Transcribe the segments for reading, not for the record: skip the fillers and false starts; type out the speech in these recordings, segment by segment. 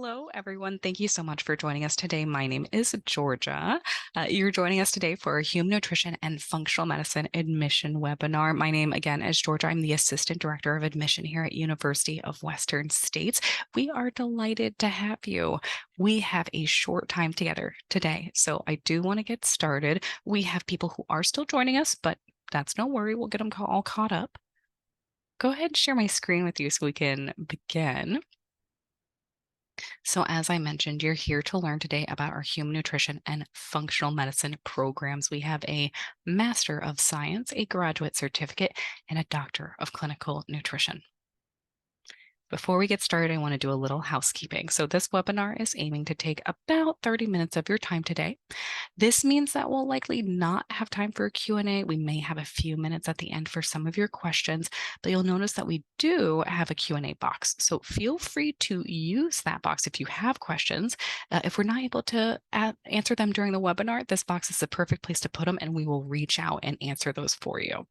Hello, everyone. Thank you so much for joining us today. My name is Georgia. You're joining us today for a Human Nutrition and Functional Medicine Admission webinar. My name, again, is Georgia. I'm the Assistant Director of Admission here at University of Western States. We are delighted to have you. We have a short time together today, so I do want to get started. We have people who are still joining us, but that's no worry. We'll get them all caught up. Go ahead and share my screen with you so we can begin. So as I mentioned, you're here to learn today about our human nutrition and functional medicine programs. We have a Master of Science, a graduate certificate, and a Doctor of Clinical Nutrition. Before we get started, I want to do a little housekeeping. So this webinar is aiming to take about 30 minutes of your time today. This means that we'll likely not have time for a Q&A. We may have a few minutes at the end for some of your questions, but you'll notice that we do have a Q&A box. So feel free to use that box if you have questions. If we're not able to answer them during the webinar, this box is the perfect place to put them, and we will reach out and answer those for you.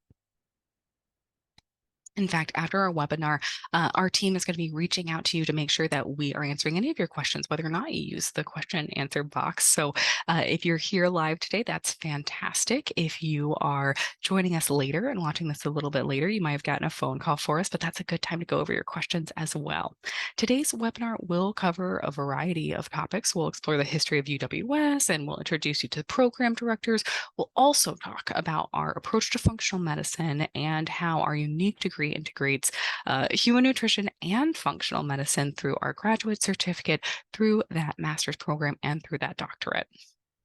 In fact, after our webinar, our team is going to be reaching out to you to make sure that we are answering any of your questions, whether or not you use the question and answer box. So if you're here live today, that's fantastic. If you are joining us later and watching this a little bit later, you might have gotten a phone call for us, but that's a good time to go over your questions as well. Today's webinar will cover a variety of topics. We'll explore the history of UWS, and we'll introduce you to the program directors. We'll also talk about our approach to functional medicine and how our unique degree integrates human nutrition and functional medicine through our graduate certificate, through that master's program, and through that doctorate.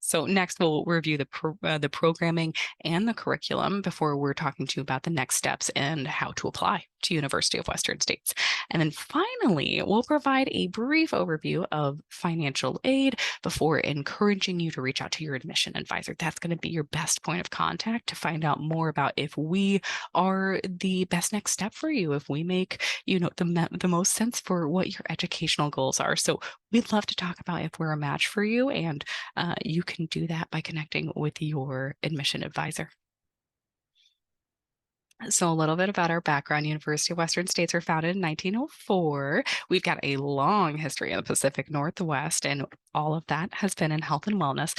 So next, we'll review the programming and the curriculum before we're talking to you about the next steps and how to apply to University of Western States. And then finally, we'll provide a brief overview of financial aid before encouraging you to reach out to your admission advisor. That's going to be your best point of contact to find out more about if we are the best next step for you, if we make, the most sense for what your educational goals are. So we'd love to talk about if we're a match for you, and you can do that by connecting with your admission advisor. So a little bit about our background. University of Western States were founded in 1904. We've got a long history in the Pacific Northwest, and all of that has been in health and wellness.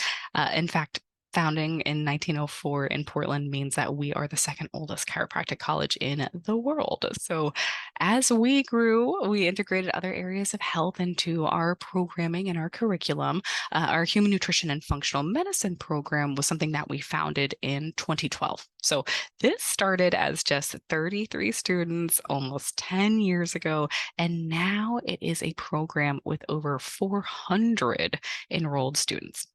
In fact, founding in 1904 in Portland means that we are the second oldest chiropractic college in the world. So as we grew, we integrated other areas of health into our programming and our curriculum. Our human nutrition and functional medicine program was something that we founded in 2012. So this started as just 33 students almost 10 years ago, and now it is a program with over 400 enrolled students.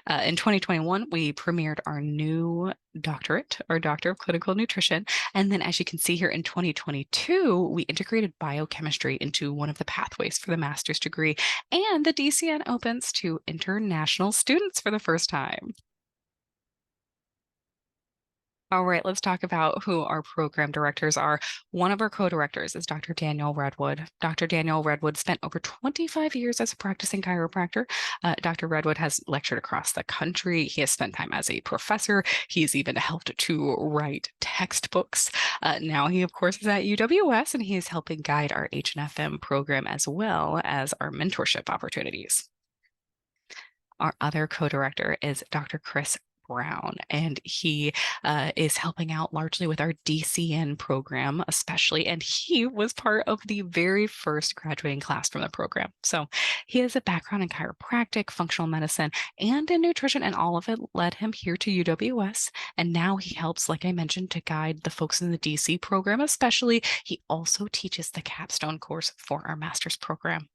In 2021, we premiered our new doctorate, our Doctor of Clinical Nutrition. And then, as you can see here, in 2022, we integrated biochemistry into one of the pathways for the master's degree. And the DCN opens to international students for the first time. All right, let's talk about who our program directors are. One of our co-directors is Dr. Daniel Redwood. Dr. Daniel Redwood spent over 25 years as a practicing chiropractor. Dr. Redwood has lectured across the country. He has spent time as a professor. He's even helped to write textbooks. Now he, of course, is at UWS, and he is helping guide our HNFM program as well as our mentorship opportunities. Our other co-director is Dr. Chris Brown, and he is helping out largely with our DCN program, especially, and he was part of the very first graduating class from the program. So he has a background in chiropractic, functional medicine, and in nutrition, and all of it led him here to UWS. And now he helps, like I mentioned, to guide the folks in the DC program, especially. He also teaches the capstone course for our master's program.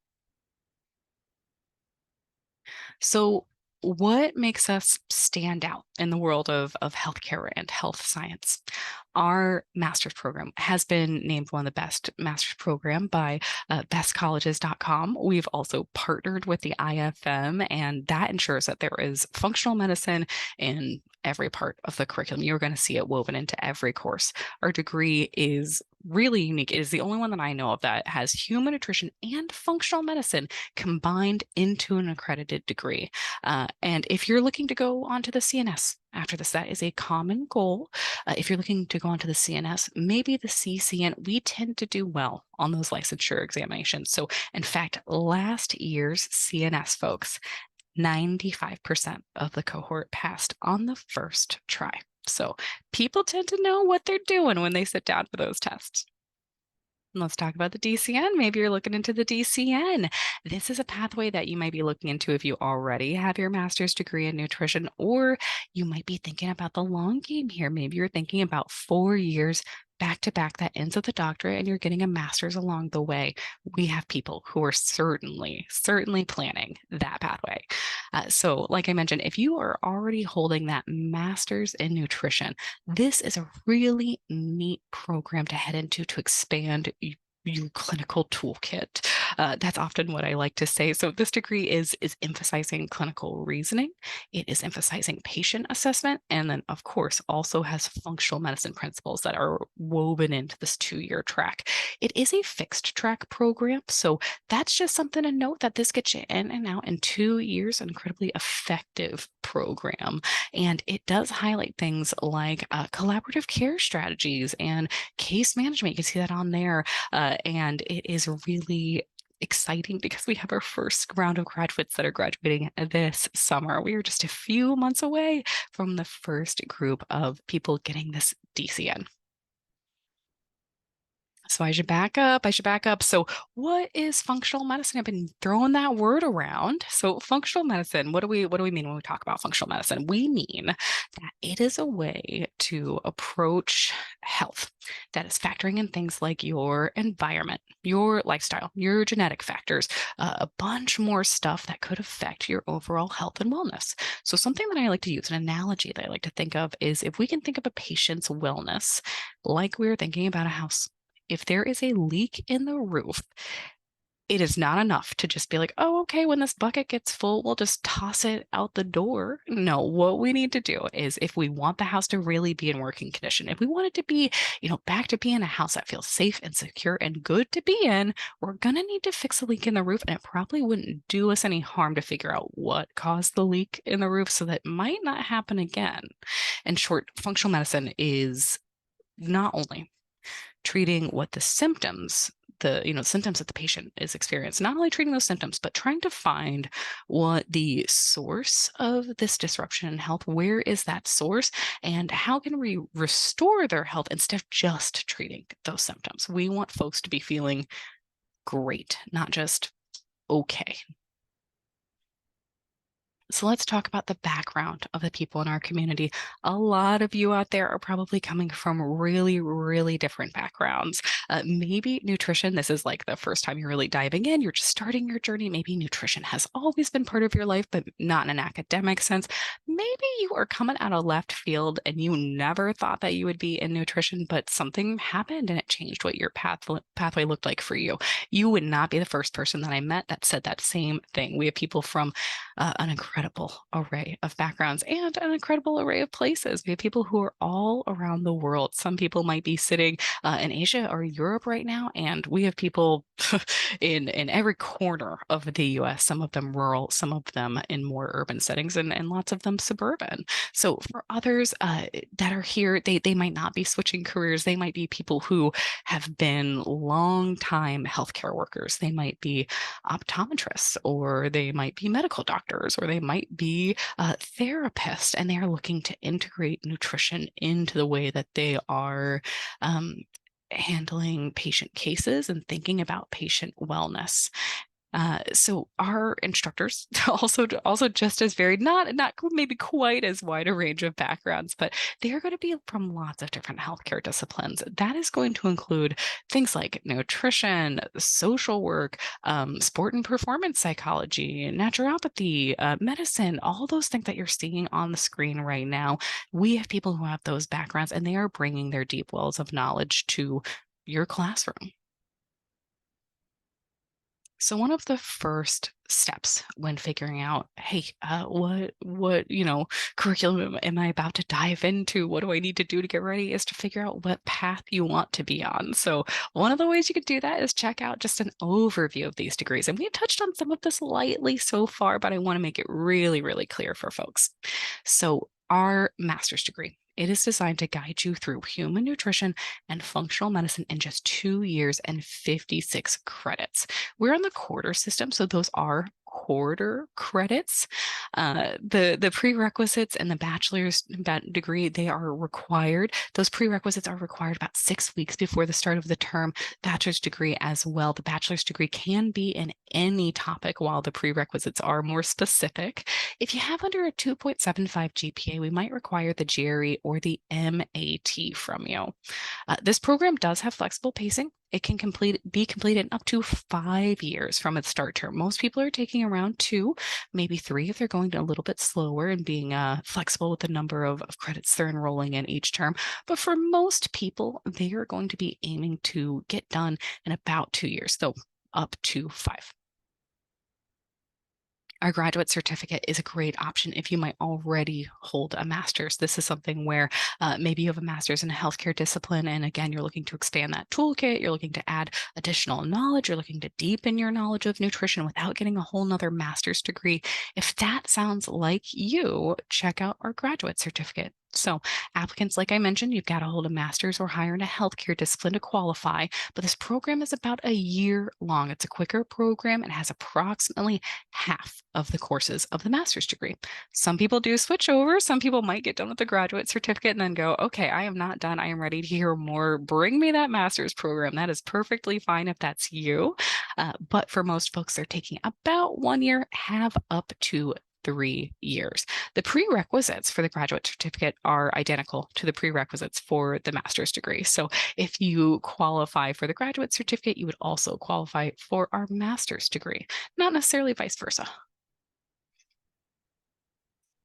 So, what makes us stand out in the world of healthcare and health science? Our master's program has been named one of the best master's program by bestcolleges.com. We've also partnered with the IFM, and that ensures that there is functional medicine in every part of the curriculum. You're going to see it woven into every course. Our degree is really unique. It is the only one that I know of that has human nutrition and functional medicine combined into an accredited degree. And if you're looking to go onto the CNS after this, that is a common goal. If you're looking to go onto the CNS, maybe the CCN, we tend to do well on those licensure examinations. So, in fact, last year's CNS folks, 95% of the cohort passed on the first try. So people tend to know what they're doing when they sit down for those tests. Let's talk about the DCN. Maybe you're looking into the DCN. This is a pathway that you might be looking into if you already have your master's degree in nutrition, or you might be thinking about the long game here. Maybe you're thinking about 4 years back to back that ends with a doctorate and you're getting a master's along the way. We have people who are certainly planning that pathway. So, like I mentioned, if you are already holding that master's in nutrition, this is a really neat program to head into to expand your clinical toolkit. That's often what I like to say. So this degree is emphasizing clinical reasoning. It is emphasizing patient assessment, and then of course also has functional medicine principles that are woven into this 2-year track. It is a fixed track program, so that's just something to note that this gets you in and out in 2 years. An incredibly effective program, and it does highlight things like collaborative care strategies and case management. You can see that on there. And it is really exciting because we have our first round of graduates that are graduating this summer. We are just a few months away from the first group of people getting this DCN. So I should back up. So what is functional medicine? I've been throwing that word around. So functional medicine, what do we mean when we talk about functional medicine? We mean that it is a way to approach health that is factoring in things like your environment, your lifestyle, your genetic factors, a bunch more stuff that could affect your overall health and wellness. So something that I like to use, an analogy that I like to think of is if we can think of a patient's wellness like we're thinking about a house. If there is a leak in the roof, it is not enough to just be like, oh, okay, when this bucket gets full, we'll just toss it out the door. No, what we need to do is if we want the house to really be in working condition, if we want it to be, back to being a house that feels safe and secure and good to be in, we're going to need to fix a leak in the roof. And it probably wouldn't do us any harm to figure out what caused the leak in the roof so that might not happen again. In short, functional medicine is not only treating what the symptoms symptoms that the patient is experiencing, not only treating those symptoms but trying to find what the source of this disruption in health, where is that source, and how can we restore their health instead of just treating those symptoms. We want folks to be feeling great, not just okay. So let's talk about the background of the people in our community. A lot of you out there are probably coming from really, really different backgrounds. Maybe nutrition, this is like the first time you're really diving in. You're just starting your journey. Maybe nutrition has always been part of your life, but not in an academic sense. Maybe you are coming out of left field and you never thought that you would be in nutrition, but something happened and it changed what your pathway looked like for you. You would not be the first person that I met that said that same thing. We have people from an incredible array of backgrounds and an incredible array of places. We have people who are all around the world. Some people might be sitting in Asia or Europe right now, and we have people in every corner of the U.S. Some of them rural, some of them in more urban settings, and lots of them suburban. So for others that are here, they might not be switching careers. They might be people who have been long time healthcare workers. They might be optometrists, or they might be medical doctors, or they might be therapists, and they are looking to integrate nutrition into the way that they are handling patient cases and thinking about patient wellness. So our instructors also just as varied, not maybe quite as wide a range of backgrounds, but they are going to be from lots of different healthcare disciplines. That is going to include things like nutrition, social work, sport and performance psychology, naturopathy, medicine, all those things that you're seeing on the screen right now. We have people who have those backgrounds, and they are bringing their deep wells of knowledge to your classroom. So one of the first steps when figuring out, hey, what curriculum am I about to dive into? What do I need to do to get ready? Is to figure out what path you want to be on. So one of the ways you could do that is check out just an overview of these degrees. And we've touched on some of this lightly so far, but I want to make it really, really clear for folks. So our master's degree, it is designed to guide you through human nutrition and functional medicine in just 2 years and 56 credits. We're on the quarter system, so those are quarter credits. The prerequisites and the bachelor's degree, they are required. Those prerequisites are required about 6 weeks before the start of the term. Bachelor's degree as well. The bachelor's degree can be in any topic, while the prerequisites are more specific. If you have under a 2.75 GPA, we might require the GRE or the MAT from you. This program does have flexible pacing. It can be completed in up to 5 years from its start term. Most people are taking around 2, maybe 3 if they're going a little bit slower and being flexible with the number of credits they're enrolling in each term. But for most people, they are going to be aiming to get done in about 2 years, so up to 5. Our graduate certificate is a great option if you might already hold a master's. This is something where maybe you have a master's in a healthcare discipline, and again, you're looking to expand that toolkit, you're looking to add additional knowledge, you're looking to deepen your knowledge of nutrition without getting a whole nother master's degree. If that sounds like you, check out our graduate certificate. So applicants, like I mentioned, you've got to hold a master's or higher in a healthcare discipline to qualify, but this program is about a year long. It's a quicker program and has approximately half of the courses of the master's degree. Some people do switch over. Some people might get done with the graduate certificate and then go, okay, I am not done. I am ready to hear more. Bring me that master's program. That is perfectly fine if that's you. But for most folks, they're taking about 1 year, have up to 3 years. The prerequisites for the graduate certificate are identical to the prerequisites for the master's degree. So if you qualify for the graduate certificate, you would also qualify for our master's degree, not necessarily vice versa.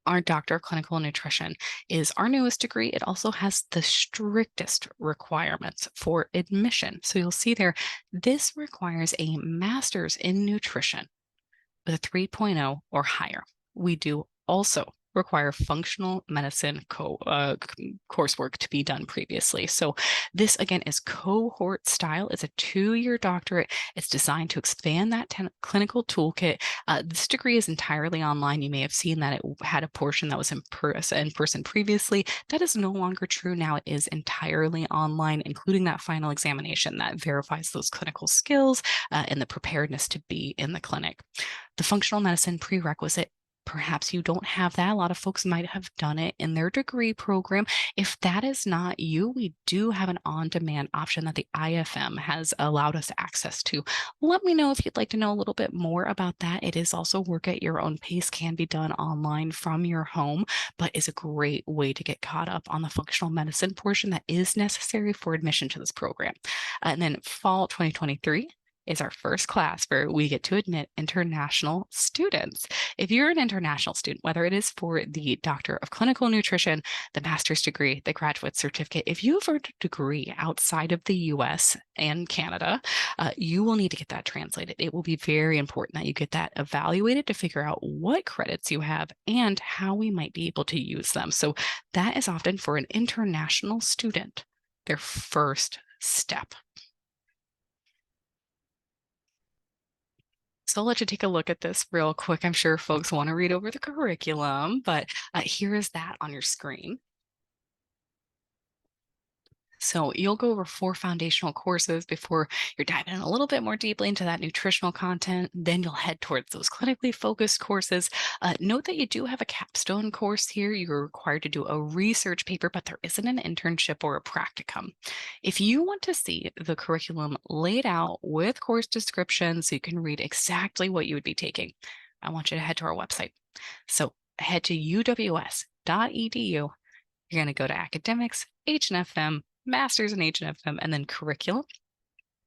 Our Doctor of Clinical Nutrition is our newest degree. It also has the strictest requirements for admission. So you'll see there, this requires a master's in nutrition with a 3.0 or higher. We do also require functional medicine coursework to be done previously. So this again is cohort style. It's a 2-year doctorate. It's designed to expand that clinical toolkit. This degree is entirely online. You may have seen that it had a portion that was in person previously. That is no longer true now. It is entirely online, including that final examination that verifies those clinical skills and the preparedness to be in the clinic. The functional medicine prerequisite, perhaps you don't have that. A lot of folks might have done it in their degree program. If that is not you, we do have an on-demand option that the IFM has allowed us access to. Let me know if you'd like to know a little bit more about that. It is also work at your own pace, can be done online from your home, but is a great way to get caught up on the functional medicine portion that is necessary for admission to this program. And then fall 2023 is our first class where we get to admit international students. If you're an international student, whether it is for the Doctor of Clinical Nutrition, the master's degree, the graduate certificate, if you have a degree outside of the US and Canada, you will need to get that translated. It will be very important that you get that evaluated to figure out what credits you have and how we might be able to use them. So that is often for an international student, their first step. So I'll let you take a look at this real quick. I'm sure folks want to read over the curriculum, but here is that on your screen. So you'll go over 4 foundational courses before you're diving in a little bit more deeply into that nutritional content. Then you'll head towards those clinically focused courses. Note that you do have a capstone course here. You're required to do a research paper, but there isn't an internship or a practicum. If you want to see the curriculum laid out with course descriptions so you can read exactly what you would be taking, I want you to head to our website. So head to uws.edu. You're going to go to academics, HNFM, Masters in HNFM, and then curriculum.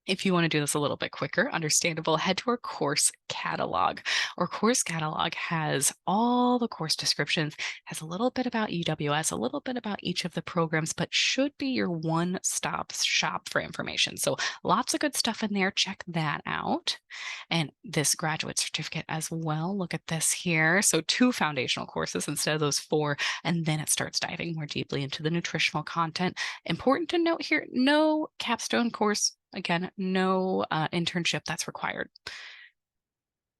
If you want to do this a little bit quicker, understandable, head to our course catalog. Our course catalog has all the course descriptions, has a little bit about EWS, a little bit about each of the programs, but should be your one-stop shop for information. So lots of good stuff in there. Check that out. And this graduate certificate as well. Look at this here. So 2 foundational courses instead of those 4, and then it starts diving more deeply into the nutritional content. Important to note here, no capstone course. Again, no internship that's required.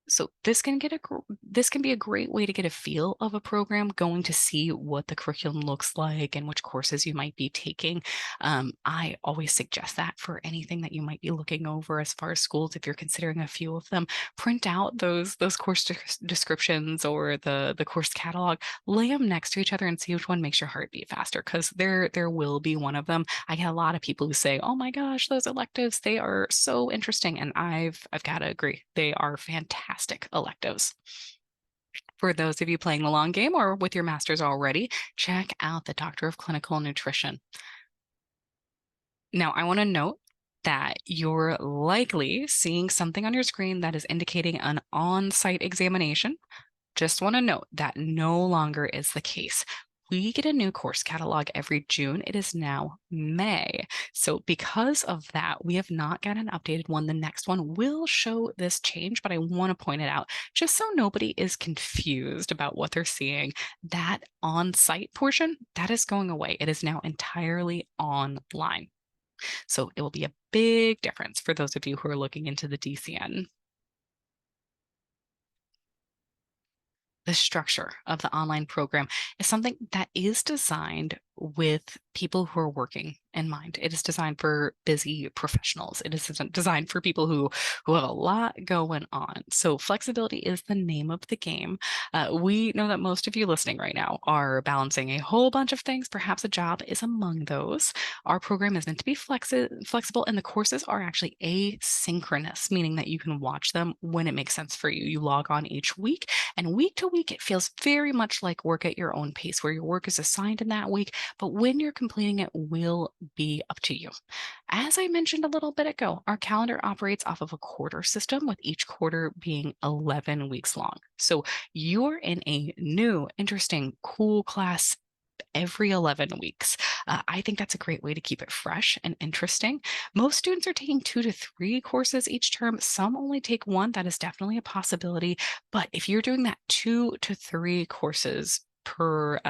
So this can be a great way to get a feel of a program, going to see what the curriculum looks like and which courses you might be taking. I always suggest that for anything that you might be looking over as far as schools, if you're considering a few of them, print out those course descriptions or the course catalog, lay them next to each other and see which one makes your heart beat faster, because there will be one of them. I get a lot of people who say, "Oh my gosh, those electives, they are so interesting," and I've got to agree, they are fantastic electives. For those of you playing the long game or with your master's already, check out the Doctor of Clinical Nutrition. Now, I want to note that you're likely seeing something on your screen that is indicating an on-site examination. Just want to note that no longer is the case. We get a new course catalog every June. It is now May. So because of that, we have not got an updated one. The next one will show this change, but I want to point it out just so nobody is confused about what they're seeing. That on-site portion, that is going away. It is now entirely online. So it will be a big difference for those of you who are looking into the DCN. The structure of the online program is something that is designed with people who are working in mind. It is designed for busy professionals. It is designed for people who have a lot going on. So flexibility is the name of the game. We know that most of you listening right now are balancing a whole bunch of things. Perhaps a job is among those. Our program is meant to be flexible, and the courses are actually asynchronous, meaning that you can watch them when it makes sense for you. You log on each week, and week to week, it feels very much like work at your own pace, where your work is assigned in that week, but when you're completing it will be up to you. As I mentioned a little bit ago, our calendar operates off of a quarter system, with each quarter being 11 weeks long. So you're in a new, interesting, cool class every 11 weeks. I think that's a great way to keep it fresh and interesting. Most students are taking 2 to 3 courses each term. Some only take 1. That is definitely a possibility. But if you're doing that 2 to 3 courses per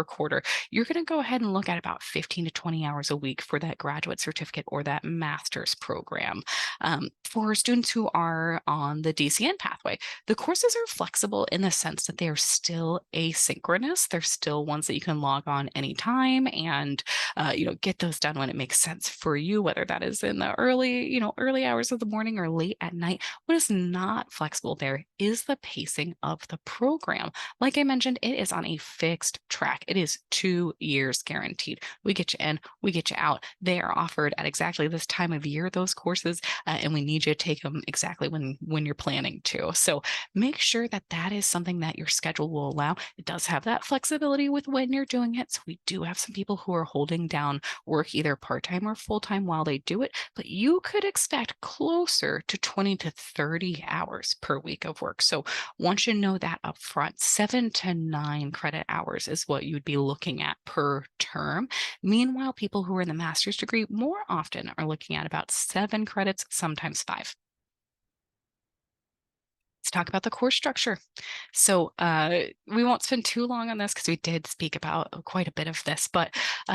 quarter, you're going to go ahead and look at about 15 to 20 hours a week for that graduate certificate or that master's program. For students who are on the DCN pathway, the courses are flexible in the sense that they are still asynchronous. They're still ones that you can log on anytime and get those done when it makes sense for you, whether that is in the early hours of the morning or late at night. What is not flexible there is the pacing of the program. Like I mentioned, it is on a fixed track. It is 2 years guaranteed. We get you in, we get you out. They are offered at exactly this time of year, those courses, and we need you to take them exactly when you're planning to. So make sure that that is something that your schedule will allow. It does have that flexibility with when you're doing it. So we do have some people who are holding down work either part-time or full-time while they do it, but you could expect closer to 20 to 30 hours per week of work. So once you know that up front, 7 to 9 credit hours is what you'd be looking at per term. Meanwhile, people who are in the master's degree more often are looking at about 7 credits, sometimes 5. Let's talk about the course structure. So we won't spend too long on this because we did speak about quite a bit of this, but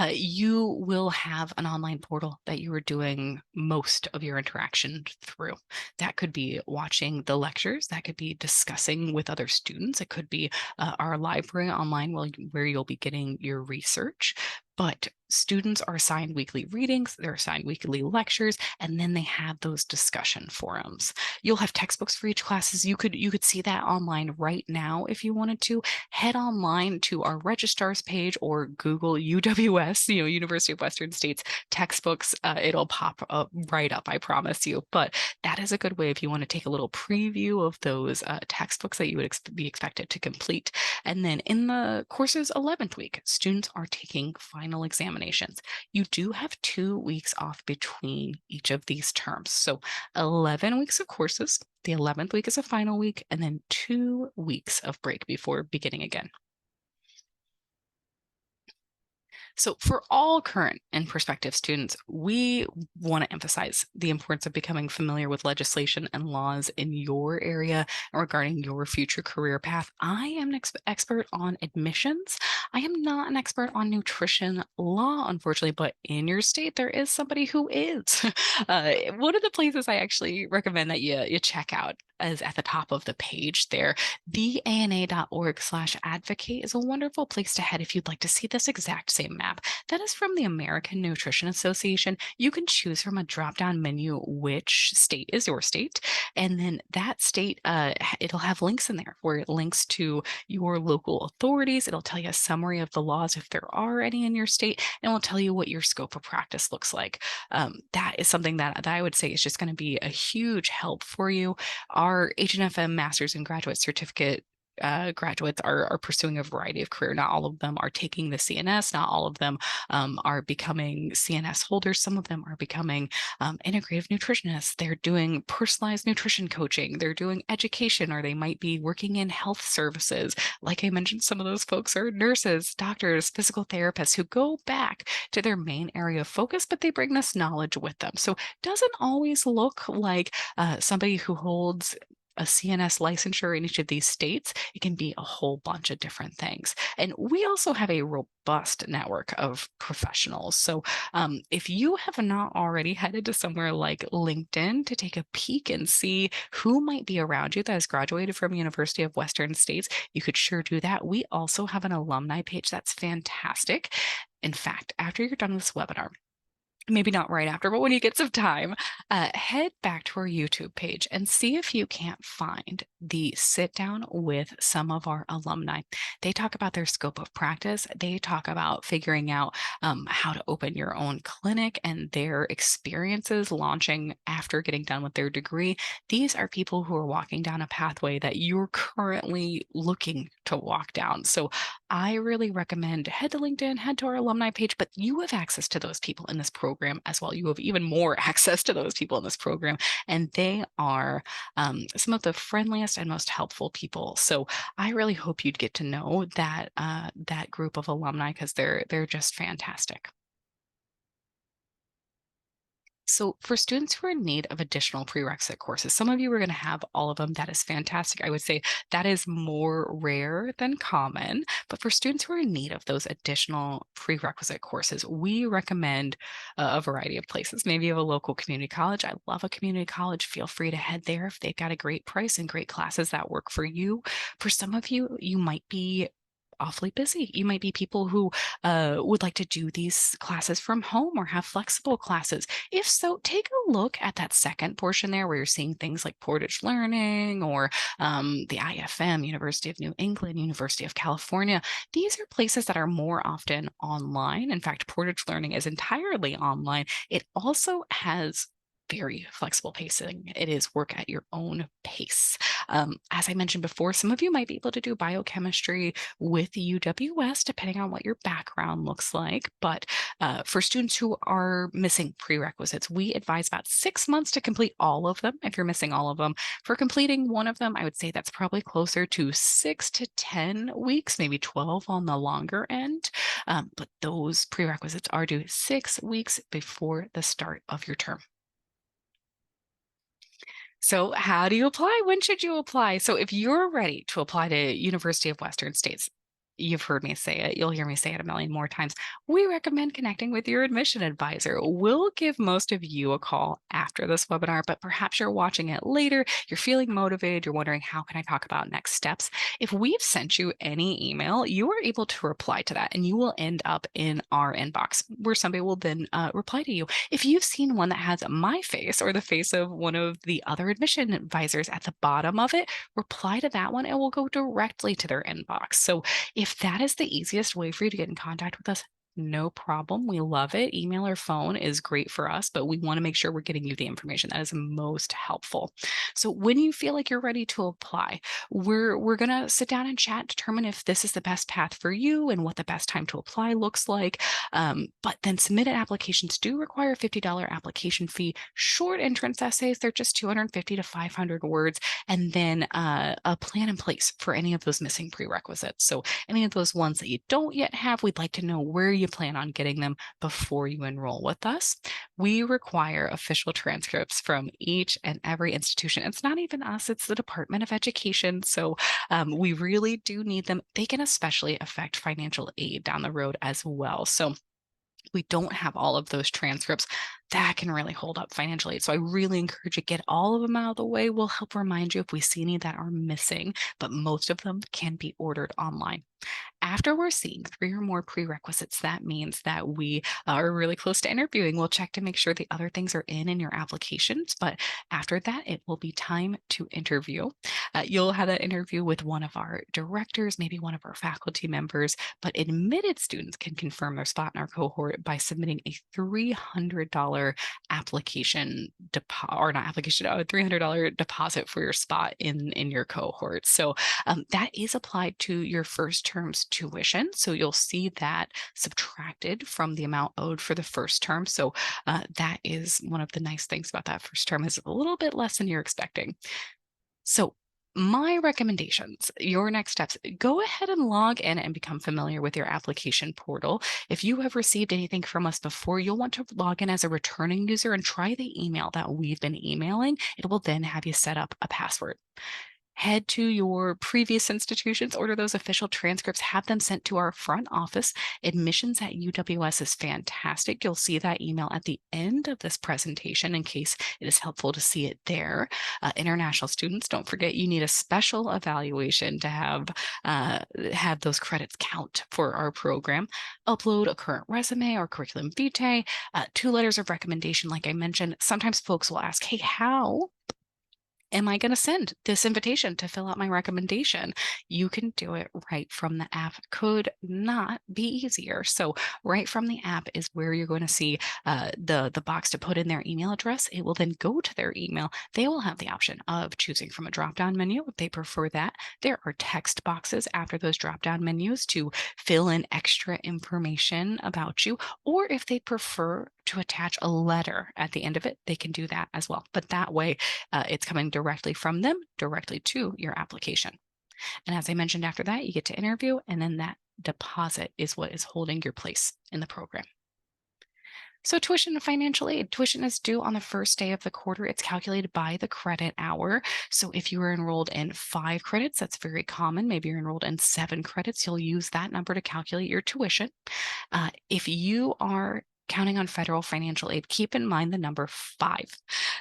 you will have an online portal that you are doing most of your interaction through. That could be watching the lectures, that could be discussing with other students, it could be our library online where you'll be getting your research. But students are assigned weekly readings, they're assigned weekly lectures, and then they have those discussion forums. You'll have textbooks for each classes. You could see that online right now if you wanted to. Head online to our registrars page or Google UWS, University of Western States textbooks. It'll pop up right up, I promise you. But that is a good way if you want to take a little preview of those textbooks that you would be expected to complete. And then in the course's 11th week, students are taking final examinations. You do have 2 weeks off between each of these terms. So 11 weeks of courses, the 11th week is a final week, and then 2 weeks of break before beginning again. So, for all current and prospective students, we want to emphasize the importance of becoming familiar with legislation and laws in your area regarding your future career path. I am an expert on admissions. I am not an expert on nutrition law, unfortunately, but in your state, there is somebody who is. One of the places I actually recommend that you check out is at the top of the page there. theana.org/advocate is a wonderful place to head if you'd like to see this exact same map. That is from the American Nutrition Association. You can choose from a drop-down menu which state is your state, and then that state, it'll have links in there where it links to your local authorities. It'll tell you a summary of the laws if there are any in your state, and it will tell you what your scope of practice looks like. That is something that I would say is just going to be a huge help for you. Our HNFM Master's and Graduate Certificate graduates are pursuing a variety of career. Not all of them are taking the CNS. Not all of them are becoming CNS holders. Some of them are becoming integrative nutritionists. They're doing personalized nutrition coaching. They're doing education, or they might be working in health services. Like I mentioned, some of those folks are nurses, doctors, physical therapists who go back to their main area of focus, but they bring this knowledge with them. So it doesn't always look like somebody who holds a CNS licensure in each of these states. It can be a whole bunch of different things. And we also have a robust network of professionals. So if you have not already headed to somewhere like LinkedIn to take a peek and see who might be around you that has graduated from University of Western States, you could sure do that. We also have an alumni page that's fantastic. In fact, after you're done with this webinar, maybe not right after, but when you get some time, head back to our YouTube page and see if you can't find the sit down with some of our alumni. They talk about their scope of practice. They talk about figuring out how to open your own clinic and their experiences launching after getting done with their degree. These are people who are walking down a pathway that you're currently looking to walk down. So I really recommend head to LinkedIn, head to our alumni page, but you have access to those people in this program as well. You have even more access to those people in this program, and they are some of the friendliest and most helpful people. So I really hope you'd get to know that group of alumni because they're just fantastic. So for students who are in need of additional prerequisite courses, some of you are going to have all of them. That is fantastic. I would say that is more rare than common. But for students who are in need of those additional prerequisite courses, we recommend a variety of places. Maybe you have a local community college. I love a community college. Feel free to head there if they've got a great price and great classes that work for you. For some of you, you might be awfully busy. You might be people who would like to do these classes from home or have flexible classes. If so, take a look at that second portion there where you're seeing things like Portage Learning or the IFM, University of New England, University of California. These are places that are more often online. In fact, Portage Learning is entirely online. It also has very flexible pacing. It is work at your own pace. As I mentioned before, some of you might be able to do biochemistry with UWS, depending on what your background looks like. But for students who are missing prerequisites, we advise about 6 months to complete all of them. If you're missing all of them, for completing one of them, I would say that's probably closer to 6 to 10 weeks, maybe 12 on the longer end. But those prerequisites are due 6 weeks before the start of your term. So how do you apply? When should you apply? So if you're ready to apply to University of Western States, you've heard me say it, you'll hear me say it a million more times. We recommend connecting with your admission advisor. We'll give most of you a call after this webinar, but perhaps you're watching it later, you're feeling motivated, you're wondering, how can I talk about next steps? If we've sent you any email, you are able to reply to that and you will end up in our inbox where somebody will then reply to you. If you've seen one that has my face or the face of one of the other admission advisors at the bottom of it, reply to that one and we'll go directly to their inbox. So if that is the easiest way for you to get in contact with us, No problem. We love it. Email or phone is great for us, but we want to make sure we're getting you the information that is most helpful. So when you feel like you're ready to apply, we're gonna sit down and chat, determine if this is the best path for you and what the best time to apply looks like. But then submitted applications do require a $50 application fee. Short entrance essays, they're just 250 to 500 words, and then a plan in place for any of those missing prerequisites. So any of those ones that you don't yet have, we'd like to know where you plan on getting them before you enroll with us. We require official transcripts from each and every institution. It's not even us, it's the Department of Education. So we really do need them. They can especially affect financial aid down the road as well. So we don't have all of those transcripts, that can really hold up financial aid. So I really encourage you to get all of them out of the way. We'll help remind you if we see any that are missing, but most of them can be ordered online. After we're seeing 3 or more prerequisites, that means that we are really close to interviewing. We'll check to make sure the other things are in your applications, but after that, it will be time to interview. You'll have that interview with one of our directors, maybe one of our faculty members, but admitted students can confirm their spot in our cohort by submitting a $300 application deposit, or not application, a $300 deposit for your spot in your cohort. So that is applied to your first term's tuition. So you'll see that subtracted from the amount owed for the first term. So that is one of the nice things about that first term, is a little bit less than you're expecting. So my recommendations, your next steps, go ahead and log in and become familiar with your application portal. If you have received anything from us before, you'll want to log in as a returning user and try the email that we've been emailing. It will then have you set up a password. Head to your previous institutions, order those official transcripts, have them sent to our front office. Admissions at UWS is fantastic. You'll see that email at the end of this presentation in case it is helpful to see it there. International students, don't forget you need a special evaluation to have those credits count for our program. Upload a current resume or curriculum vitae, 2 letters of recommendation, like I mentioned. Sometimes folks will ask, hey, how am I going to send this invitation to fill out my recommendation? You can do it right from the app. Could not be easier. So right from the app is where you're going to see the box to put in their email address. It will then go to their email. They will have the option of choosing from a drop-down menu if they prefer that. There are text boxes after those drop-down menus to fill in extra information about you, or if they prefer to attach a letter at the end of it, they can do that as well. But that way, it's coming directly from them, directly to your application. And as I mentioned, after that, you get to interview, and then that deposit is what is holding your place in the program. So tuition and financial aid. Tuition is due on the first day of the quarter. It's calculated by the credit hour. So if you are enrolled in 5 credits, that's very common. Maybe you're enrolled in 7 credits. You'll use that number to calculate your tuition. If you are counting on federal financial aid, keep in mind the number 5.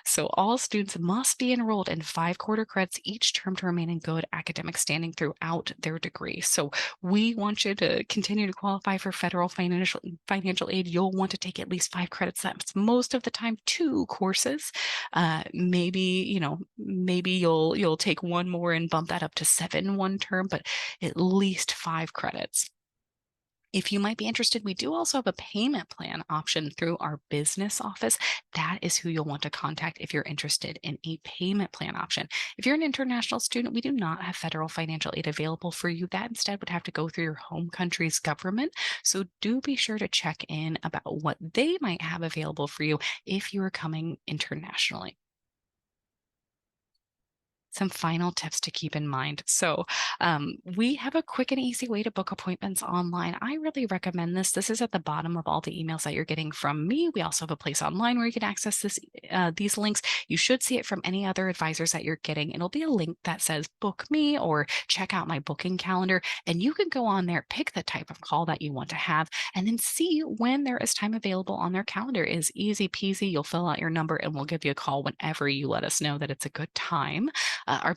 So all students must be enrolled in 5 quarter credits each term to remain in good academic standing throughout their degree. So we want you to continue to qualify for federal financial aid. You'll want to take at least 5 credits. That's most of the time 2 courses. Maybe you'll take one more and bump that up to 7 one term, but at least 5 credits. If you might be interested, we do also have a payment plan option through our business office. That is who you'll want to contact if you're interested in a payment plan option. If you're an international student, we do not have federal financial aid available for you. That instead would have to go through your home country's government. So do be sure to check in about what they might have available for you if you are coming internationally. Some final tips to keep in mind. So, we have a quick and easy way to book appointments online. I really recommend this. This is at the bottom of all the emails that you're getting from me. We also have a place online where you can access these links. You should see it from any other advisors that you're getting. It'll be a link that says book me or check out my booking calendar. And you can go on there, pick the type of call that you want to have, and then see when there is time available on their calendar. It is easy peasy. You'll fill out your number and we'll give you a call whenever you let us know that it's a good time. Our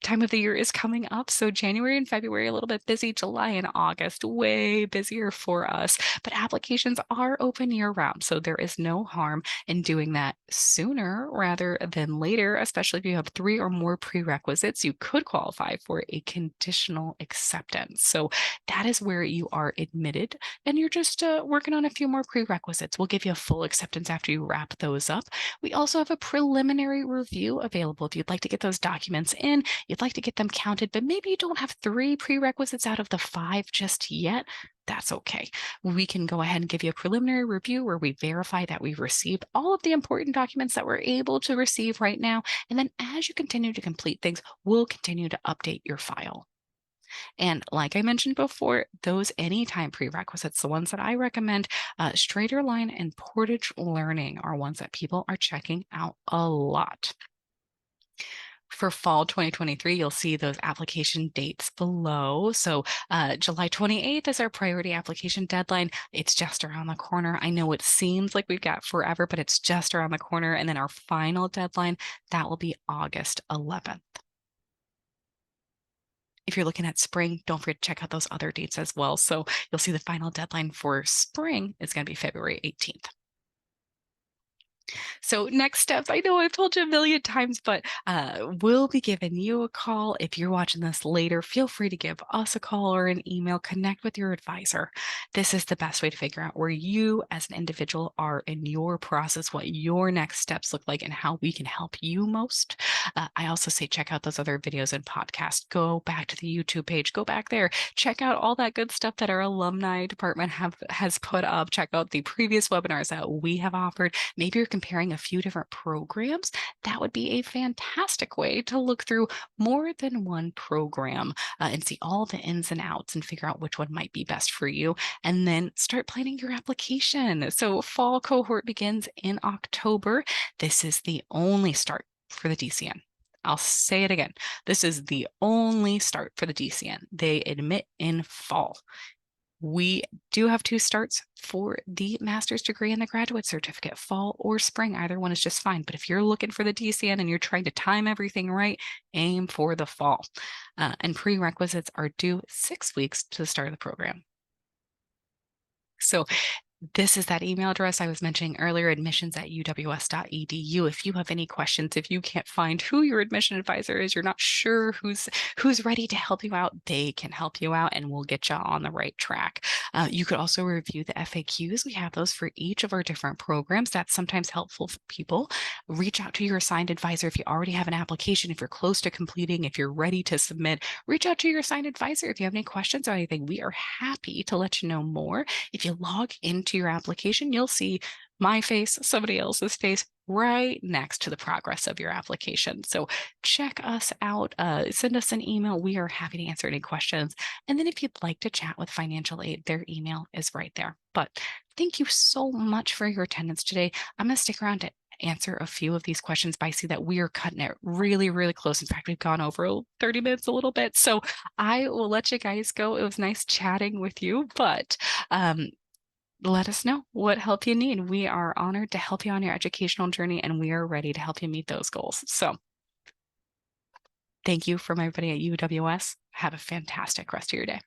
time of the year is coming up. So January and February, a little bit busy. July and August, way busier for us. But applications are open year round. So there is no harm in doing that sooner rather than later, especially if you have 3 or more prerequisites. You could qualify for a conditional acceptance. So that is where you are admitted and you're just working on a few more prerequisites. We'll give you a full acceptance after you wrap those up. We also have a preliminary review available if you'd like to get those documents in, you'd like to get them counted, but maybe you don't have 3 prerequisites out of the 5 just yet. That's okay. We can go ahead and give you a preliminary review where we verify that we've received all of the important documents that we're able to receive right now. And then as you continue to complete things, we'll continue to update your file. And like I mentioned before, those anytime prerequisites, the ones that I recommend, Straighter Line and Portage Learning are ones that people are checking out a lot. For fall 2023, you'll see those application dates below. So July 28th is our priority application deadline. It's just around the corner. I know it seems like we've got forever, but it's just around the corner. And then our final deadline, that will be August 11th. If you're looking at spring, don't forget to check out those other dates as well. So you'll see the final deadline for spring is going to be February 18th. So next steps, I know I've told you a million times, but we'll be giving you a call. If you're watching this later, feel free to give us a call or an email, connect with your advisor. This is the best way to figure out where you as an individual are in your process, what your next steps look like, and how we can help you most. I also say check out those other videos and podcasts. Go back to the YouTube page, go back there, check out all that good stuff that our alumni department has put up. Check out the previous webinars that we have offered. Maybe you're comparing a few different programs. That would be a fantastic way to look through more than one program and see all the ins and outs and figure out which one might be best for you. And then start planning your application. So fall cohort begins in October. This is the only start for the DCN. I'll say it again. This is the only start for the DCN. They admit in fall. We do have 2 starts for the master's degree and the graduate certificate, fall or spring. Either one is just fine. But if you're looking for the DCN and you're trying to time everything right, aim for the fall. And prerequisites are due 6 weeks to the start of the program. So this is that email address I was mentioning earlier, admissions@uws.edu. If you have any questions, if you can't find who your admission advisor is, you're not sure who's ready to help you out, they can help you out and we'll get you on the right track. You could also review the FAQs. We have those for each of our different programs. That's sometimes helpful for people. Reach out to your assigned advisor if you already have an application, if you're close to completing, if you're ready to submit, reach out to your assigned advisor. If you have any questions or anything, we are happy to let you know more. If you log into your application, you'll see my face, somebody else's face right next to the progress of your application. So check us out, send us an email. We are happy to answer any questions. And then if you'd like to chat with financial aid, their email is right there. But thank you so much for your attendance today. I'm going to stick around to answer a few of these questions, but I see that we are cutting it really, really close. In fact, we've gone over 30 minutes a little bit. So I will let you guys go. It was nice chatting with you, but let us know what help you need. We are honored to help you on your educational journey, and we are ready to help you meet those goals. So thank you from everybody at UWS. Have a fantastic rest of your day.